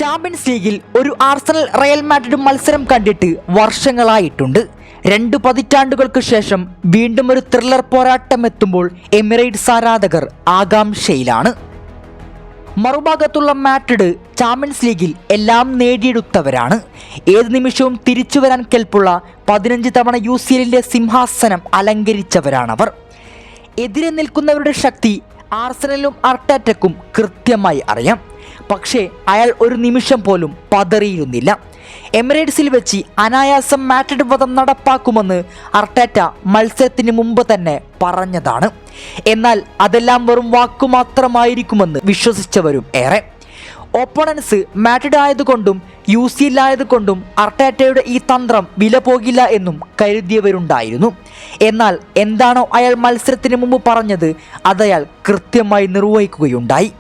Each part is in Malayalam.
ചാമ്പ്യൻസ് ലീഗിൽ ഒരു ആർസണൽ റയൽ മാഡ്രിഡ് മത്സരം കണ്ടിട്ട് വർഷങ്ങളായിട്ടുണ്ട്. 2 പതിറ്റാണ്ടുകൾക്ക് ശേഷം വീണ്ടും ഒരു ത്രില്ലർ പോരാട്ടം എത്തുമ്പോൾ എമിറേറ്റ്സ് ആരാധകർ ആകാംക്ഷയിലാണ്. മറുഭാഗത്തുള്ള മാഡ്രിഡ് ചാമ്പ്യൻസ് ലീഗിൽ എല്ലാം നേടിയെടുത്തവരാണ്. ഏത് നിമിഷവും തിരിച്ചു വരാൻ കെൽപ്പുള്ള 15 തവണ UCLന്റെ സിംഹാസനം അലങ്കരിച്ചവരാണവർ. എതിരെ നിൽക്കുന്നവരുടെ ശക്തി ആർസണലും അർട്ടേറ്റയ്ക്കും കൃത്യമായി അറിയാം. പക്ഷേ അയാൾ ഒരു നിമിഷം പോലും പതറിയിരുന്നില്ല. എമിറേറ്റ്സിൽ വെച്ച് അനായാസം മാഡ്രിഡ് വധം നടപ്പാക്കുമെന്ന് അർട്ടേറ്റ മത്സരത്തിന് മുമ്പ് തന്നെ പറഞ്ഞതാണ്. എന്നാൽ അതെല്ലാം വെറും വാക്കുമാത്രമായിരിക്കുമെന്ന് വിശ്വസിച്ചവരും ഏറെ. ഓപ്പണൻസ് മാഡ്രിഡ് ആയതുകൊണ്ടും UCL ആയതുകൊണ്ടും അർട്ടേറ്റയുടെ ഈ തന്ത്രം വില പോകില്ല എന്നും കരുതിയവരുണ്ടായിരുന്നു. എന്നാൽ എന്താണോ അയാൾ മത്സരത്തിന് മുമ്പ് പറഞ്ഞത് അതയാൾ കൃത്യമായി നിർവഹിക്കുകയുണ്ടായി.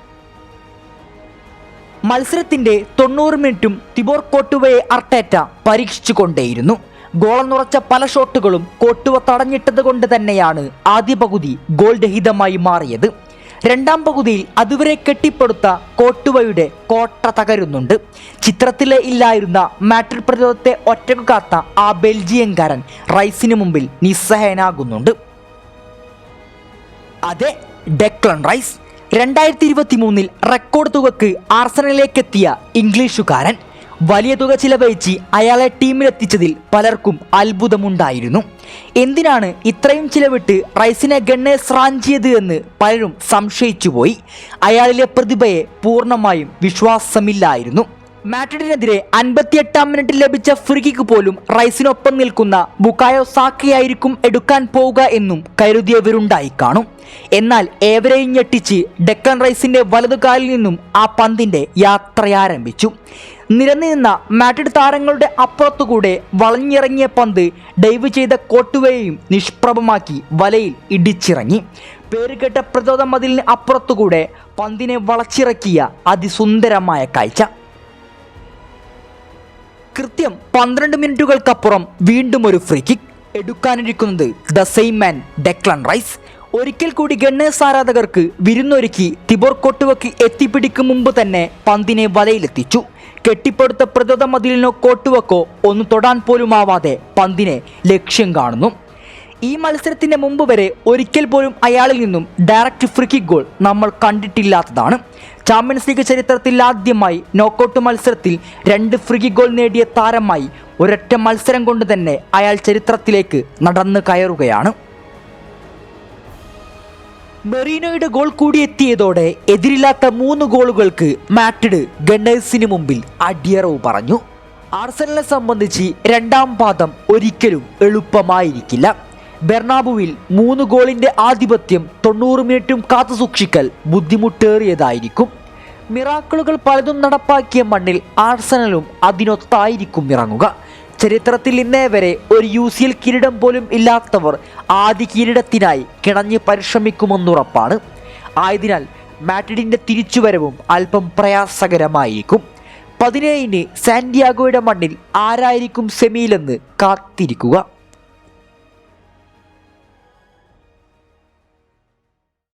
മത്സരത്തിന്റെ 90 മിനിറ്റും തിബോർ കോർട്ടുവയെ അർട്ടേറ്റ പരീക്ഷിച്ചുകൊണ്ടേയിരുന്നു. ഗോളെന്നുറച്ച പല ഷോട്ടുകളും കോർട്ടുവ തടഞ്ഞിട്ടത് കൊണ്ട് തന്നെയാണ് ആദ്യ പകുതി ഗോൾ രഹിതമായി മാറിയത്. രണ്ടാം പകുതിയിൽ അതുവരെ കെട്ടിപ്പടുത്ത കോർട്ടുവയുടെ കോട്ട തകരുന്നുണ്ട്. ചിത്രത്തിലെ ഇല്ലായിരുന്ന മാഡ്രിഡ് പ്രതിരോധത്തെ ഒറ്റക്ക് കാത്ത ആ ബെൽജിയംകാരൻ റൈസിന് മുമ്പിൽ നിസ്സഹായനാകുന്നുണ്ട്. അതെ, ഡെക്ലൻ റൈസ്. 2023 റെക്കോർഡ് തുകക്ക് ആർസണലിലേക്കെത്തിയ ഇംഗ്ലീഷുകാരൻ. വലിയ തുക ചിലവഴിച്ച് അയാളെ ടീമിലെത്തിച്ചതിൽ പലർക്കും അത്ഭുതമുണ്ടായിരുന്നു. എന്തിനാണ് ഇത്രയും ചിലവിട്ട് റൈസിനെ ഗണ്ണേഴ്സ് റാഞ്ചിയത് എന്ന് പലരും സംശയിച്ചുപോയി. അയാളിലെ പ്രതിഭയെ പൂർണ്ണമായും വിശ്വാസമില്ലായിരുന്നു. മാഡ്രിഡിനെതിരെ 58-ാം മിനിറ്റിൽ ലഭിച്ച ഫ്രീ കിക്ക് പോലും റൈസിനൊപ്പം നിൽക്കുന്ന ബുക്കായോ സാക്കയായിരിക്കും എടുക്കാൻ പോവുക എന്നും കരുതിയവരുണ്ടായി കാണും. എന്നാൽ ഏവരെയും ഞെട്ടിച്ച് ഡെക്കൻ റൈസിന്റെ വലതുകാലിൽ നിന്നും ആ പന്തിന്റെ യാത്രയാരംഭിച്ചു. നിരന്നിരുന്ന മാഡ്രിഡ് താരങ്ങളുടെ അപ്പുറത്തുകൂടെ വളഞ്ഞിറങ്ങിയ പന്ത് ഡൈവ് ചെയ്ത കോർട്ടുവയെയും നിഷ്പ്രഭമാക്കി വലയിൽ ഇടിച്ചിറങ്ങി. പേരുകെട്ട പ്രതിരോധ മതിലിന് അപ്പുറത്തുകൂടെ പന്തിനെ വളച്ചിറക്കിയ അതിസുന്ദരമായ കാഴ്ച. കൃത്യം 12 മിനിറ്റുകൾക്കപ്പുറം വീണ്ടും ഒരു ഫ്രീ കിക്ക്. എടുക്കാനിരിക്കുന്നത് the same man Declan Rice. ഒരിക്കൽ കൂടി ഗണ്ണേഴ്സ് ആരാധകർക്ക് വിരുന്നൊരുക്കി തിബോർ കോർട്ടുവയ്ക്ക് എത്തിപ്പിടിക്കും മുമ്പ് തന്നെ പന്തിനെ വലയിലെത്തിച്ചു. കെട്ടിപ്പടുത്ത പ്രതിരോധ മതിലിനോ കോർട്ടുവയ്ക്കോ ഒന്ന് തൊടാൻ പോലുമാവാതെ പന്തിനെ ലക്ഷ്യം കാണുന്നു. ഈ മത്സരത്തിന് മുമ്പ് വരെ ഒരിക്കൽ പോലും അയാളിൽ നിന്നും ഡയറക്റ്റ് ഫ്രീ കിക്ക് ഗോൾ നമ്മൾ കണ്ടിട്ടില്ലാത്തതാണ്. ചാമ്പ്യൻസ് ലീഗ് ചരിത്രത്തിൽ ആദ്യമായി നോക്കൌട്ട് മത്സരത്തിൽ 2 ഫ്രീ കിക്ക് ഗോൾ നേടിയ താരമായി ഒരൊറ്റ മത്സരം കൊണ്ട് തന്നെ അയാൾ ചരിത്രത്തിലേക്ക് നടന്നു കയറുകയാണ്. മെറീനോയുടെ ഗോൾ കൂടി എത്തിയതോടെ എതിരില്ലാത്ത 3 ഗോളുകൾക്ക് മാഡ്രിഡ് ഗണ്ണേഴ്സിന് മുമ്പിൽ അടിയറവ് പറഞ്ഞു. ആർസണലിനെ സംബന്ധിച്ച് രണ്ടാം പാദം ഒരിക്കലും എളുപ്പമായിരിക്കില്ല. ബെർണാബുവിൽ 3 ഗോളിന്റെ ആധിപത്യം 90 മിനിറ്റും കാത്തു സൂക്ഷിക്കൽ ബുദ്ധിമുട്ടേറിയതായിരിക്കും. മിറാക്കിളുകൾ പലതും നടപ്പാക്കിയ മണ്ണിൽ ആർസണലും അതിനൊത്തായിരിക്കും ഇറങ്ങുക. ചരിത്രത്തിൽ ഇന്നേ വരെ ഒരു UCL കിരീടം പോലും ഇല്ലാത്തവർ ആദ്യ കിരീടത്തിനായി കിണഞ്ഞ് പരിശ്രമിക്കുമെന്നുറപ്പാണ്. ആയതിനാൽ മാഡ്രിഡിന്റെ തിരിച്ചുവരവും അല്പം പ്രയാസകരമായിരിക്കും. 17-ന് സാന്റിയാഗോയുടെ മണ്ണിൽ ആരായിരിക്കും സെമിയിലെന്ന് കാത്തിരിക്കുക.